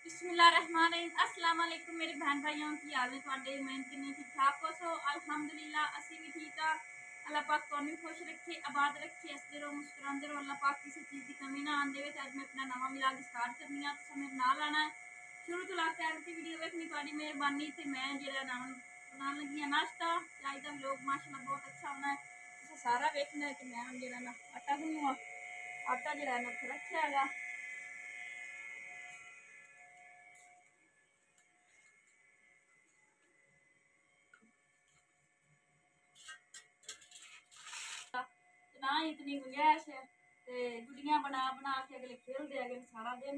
बिस्मिल्लाहिर्रहमानिर्रहीम। अस्सलाम वालेकुम मेरे बहन भाइयों की हाल में तुहाडे मैं किन्नी ठीक ठाक हो सो अल्हम्दुलिल्लाह असी भी ठीक आ। अल्लाह पाक तुहानू खुश रखे आबाद रखे हसदे रहो मुस्कुराते रहो। अल्लाह पाक किसी चीज़ की कमी ना आने देवे। अज मैं अपना नवा मिलाद स्टार्ट करनी आ तो मेरे नाल आना है शुरू तो लास्ट एंड की वीडियो देखनी तुहाडी मेहरबानी ते मैं जेड़ा नाम बनाने लगी है नाश्ता चाय का लोग माशाल्लाह बहुत अच्छा होना है तुसीं सारा देखना है कि मैं हम जेड़ा ना आटा गुन्नूआ आटा जेड़ा ना उत्थे रखिया हैगा। ना इतनी गुंजाइश है ते गुड्डियां बना बना के अगले खेलते अगले सारा दिन।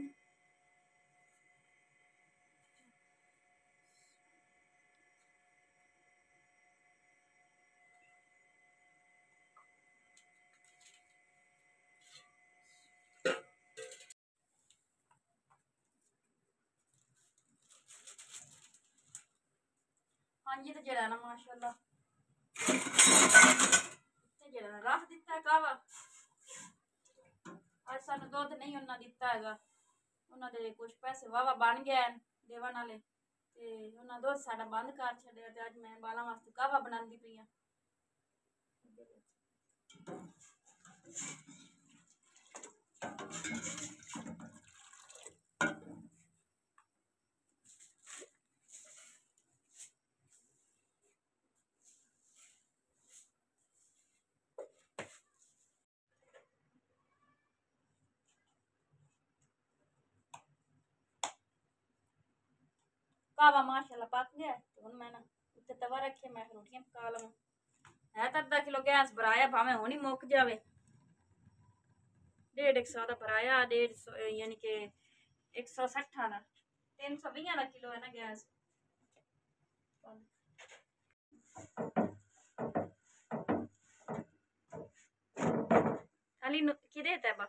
हाँ जी तो जरा ना माशाल्लाह जरा रख दिता है कावा आज सानू दुध नहीं उन्ना दिता हैगा उन्होंने कुछ पैसे वावा बन गए देवन वाले ते उन्होंने दुध साडा बंद कर छड़िया ते अज मैं बालों वास्ते कावा बनांदी पई हां। कावा माशाल्लाह पक गया तो हुन मैं ना उत्ते तवा रखे मैं रोटियां पका लवां है तो अद्धा किलो गैस भराया भावें हुण ही मुक जावे 150 का भराया 150 यानी कि 160 का 320 का किलो है ना गैस। अली किधे तैबा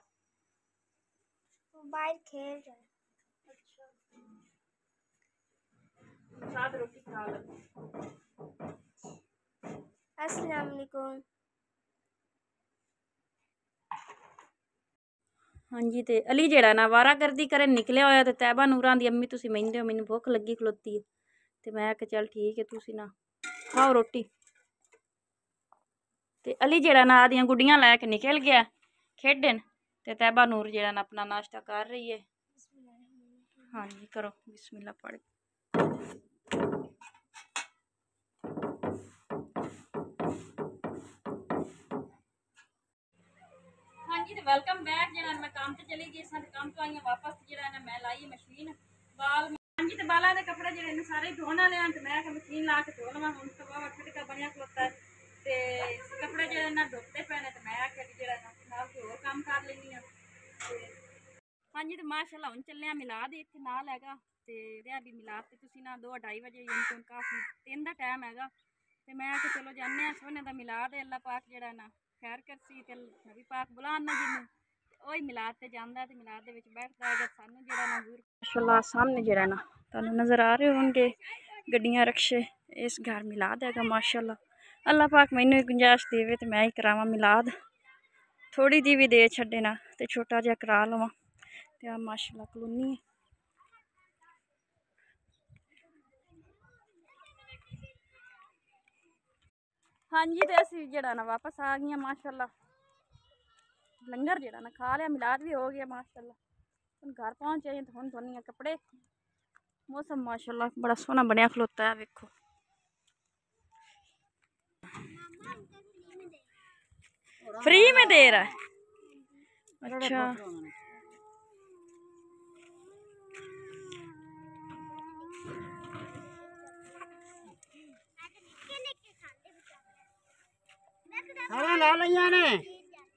मोबाइल खेल रहा है। अच्छा साथ रोटी खा ले। अस्सलाम वालेकुम। हाँ जी ते अली जेड़ा ना वारागर्दी करे निकलिया होया ते तैबा नूरां दी अम्मी तुसीं मैंदे हो मैनू भुख लगी खलोती है ते मैं आख्या चल ठीक है तुसीं ना खाओ रोटी ते अली जेड़ा ना आदियां गुड्डियां लैके निकल गया खेडन ते तैबा नूर जेड़ा ना अपना नाश्ता कर रही है। हाँ जी करो बिस्मिल्लाह पढ़। हाँ जी तो वेलकम बैक जेड़ा मैं काम ते चली गई सन काम तो आई वापस जेड़ा ना मैं लाई मशीन बाल हाँ जी तो बालों के कपड़े जेड़े ने सारे धोने वाले हैं तो मैं मशीन ला के धो लवां हुण तो बाबा ठटका बनिया खलोता है ते कपड़े जेड़े ना धोते पे ने तो मैं आख्या कि जेड़ा ना नाल कोई होर काम कर लैनी आ। हाँ जी तो माशाल्लाह हुण चलने मिलाद इत्थे नाल हैगा ते रेहा भी मिलाद ते तुसीं ना 2-2:30 बजे यानी काफी दिन दा टाइम हैगा ते मैं आख्या चलो जाने आ सोने दा मिलाद है अल्लाह पाक जेड़ा ना खैर करसी ते नबी पाक बुलाना जिन्नू ओही मिलाद ते जांदा ते मिलाद दे विच बैठदा है सानू जेड़ा ना माशाल्लाह सामने जेड़ा ना तुहानू नजर आ रहे होंगे गड्डियां रक्शे इस घर मिलाद हैगा माशाल्लाह अल्लाह पाक मैनू गुंजाइश देवे ते मैं ही करावां मिलाद थोड़ी जी भी दे छड्डे ना ते छोटा जिहा करा लवां ते माशाल्लाह कलोनी है। हाँ जी तो असी जेड़ा ना वापस आ गई माशाल्लाह लंगर जेड़ा ना खा लिया मिलाद भी हो गया माशाल्लाह हम घर पहुंच गए तो हम धोनी कपड़े मौसम माशाल्लाह बड़ा सोहना बनया खलोता है वेखो फ्री में दे रहा है। अच्छा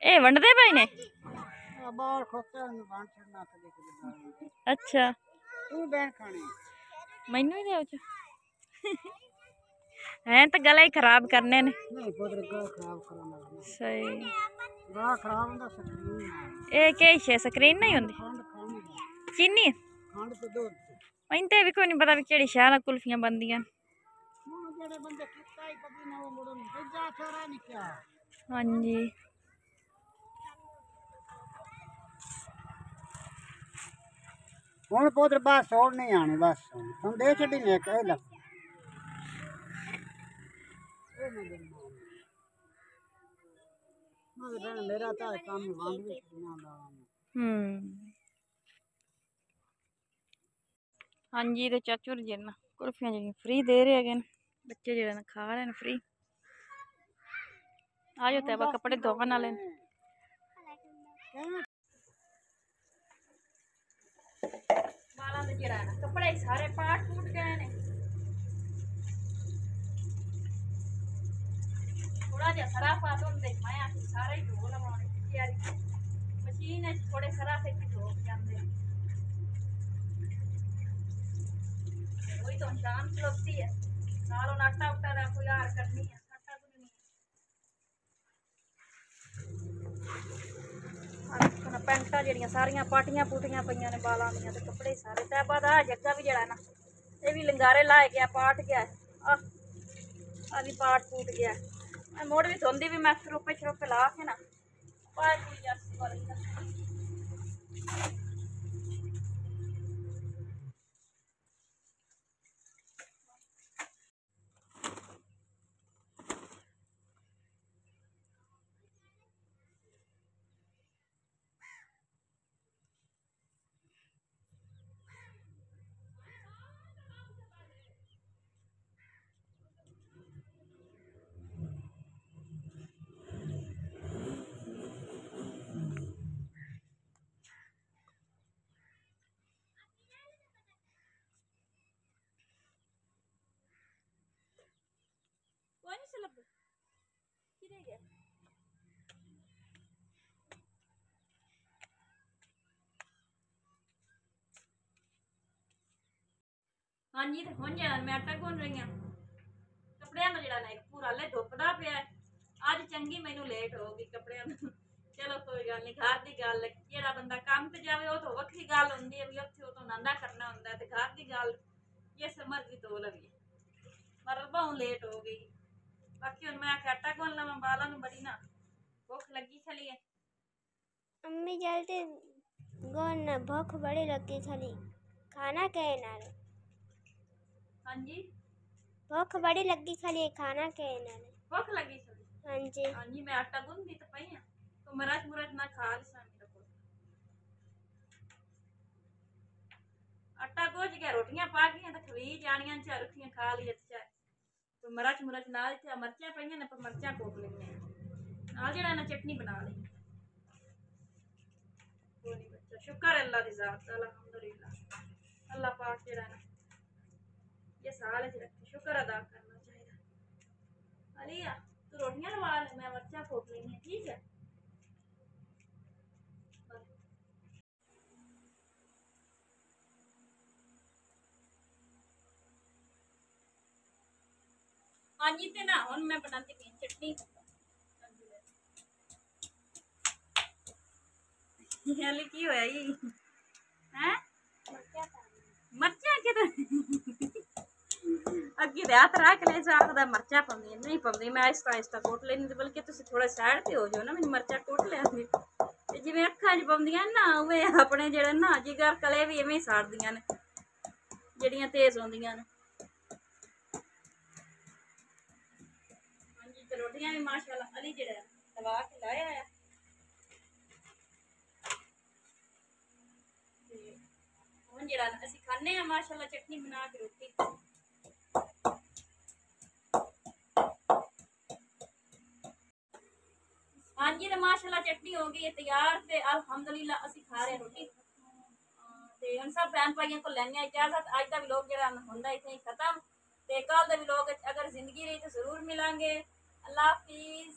ए वंडदे पे ने अच्छा मैनू ही दे हैं तो गला ही खराब करने ने सही ए के स्क्रीन नहीं होंदी चीनी इनते भी कोई नहीं पता भी केड़ी शैल कुल्फियां बनदियां। हाँ जी ਹੁਣ ਪੁੱਤਰ ਬਸ ਹੋਰ ਨਹੀਂ ਆਣੇ ਬਸ ਹੁਣ ਦੇ ਛੱਡੀ ਨੇ ਕਹਿ ਲਾ मेरा तो काम वांग भी छुड़ना दा हाँ जी तो चाचू जी ना कुल्फियां जी फ्री दे रहे हैं बच्चे जो खा रहे हैं फ्री आ जाते हैं कपड़े धोने वाले बालों के जरा ना कपड़े सारे पाट टूट गए ने थोड़ा जा सराफा तो मैं सारे धो लवाने तैयारी मशीन है थोड़े सराफे भी धो जाते वही तो शाम खलोती है नालों आटा उटा का कोई हार करनी है आटा गुननी है पैंटा जड़ियां सारियां पाटियां पुटियां पईयां ने बालां दियां ते कपड़े सारे ते बाद आ जग्गा भी जड़ा ना ये भी लंगारे लाए गया पाट गया आ भी पाट टूट गया मोड़ भी धोंदी भी मैं सरोपे शरोपे ला के ना हाँ जी तो हुण जाना मैं आटा गुन रही हूँ कपड़िया का जरा ना एक पूरा ले धुपदा पिया अज चंगी मैनू लेट होगी कपड़िया चलो कोई गल नहीं घर की गल जो बंदा काम पे जाए वो तो वक्री गल होंगी है भी उत्थे तो नांदा करना होंगे तो घर की गल जिस मर्जी तो लगी पर बहुत लेट हो गई बाकी हुण मैं आटा गुन लवां बालों नूं बड़ी ना भुख लगी खली है अम्मी जल्दी गुन भूख बड़ी लगती खली खाना क्या नाल हाँ जी भूख बड़ी लगी खली खाना क्या नाल भुख लगी खली हाँ जी मैं आटा गुनदी तो पई तो मिर्च मुरच ना खा लिसा मेरे को आटा गुज गया रोटियां पा गई तो खवी जानियां चार रोटियां खा ली अच्छा तो मिर्च मुरच नाल मर्चा पईयां ने पर मर्चा कोट लेने नाल जड़ा ना चटनी बना ली कोई बच्चा शुक्र अल्लाह दी जात दा अल्हम्दुलिल्लाह अल्लाह पाक जड़ा ना ये साल च रखे शुक्र अदा करना चाहिए अलिया तू रोटियां लवा ले मैं मर्चा कोट लेनी ठीक है हाँ जी ते ना हुण मैं बनाती पई चटनी हाली की होया जी हैं मर्चा के अगे ते हाथ रख ले आखदा मर्चा पाउंदी नहीं पाउंदी मैं आहिस्ता आहिस्ता कोट लेनी ते बल्कि तुसीं थोड़ा साइड ते हो जाओ ना मैनूं मर्चा कोट लियांदी ते जिवें अक्खां च पाउंदियां ना उवें अपने जेहड़े ना जिगर कले भी इवें साड़दियां ने जेहड़ियां तेज होंदियां ने हां जी ते रोटियां भी माशाअल्लाह अली जेहड़ा लवा के लाया है हुण जेहड़ा असीं खाने आ माशाअल्लाह चटनी बना के रोटी हाँ जी तो माशाल्लाह चटनी हो गई है तैयार ते अल्हम्दुलिल्लाह असीं खा रहे रोटी ते हुण सब भैन भाइयों को लैने इजाजत अज दा व्लॉग जेहड़ा हुंदा इत्थे ही खत्म ते कल दे व्लॉग अगर जिंदगी रही तो जरूर मिलांगे अल्लाह हाफिज।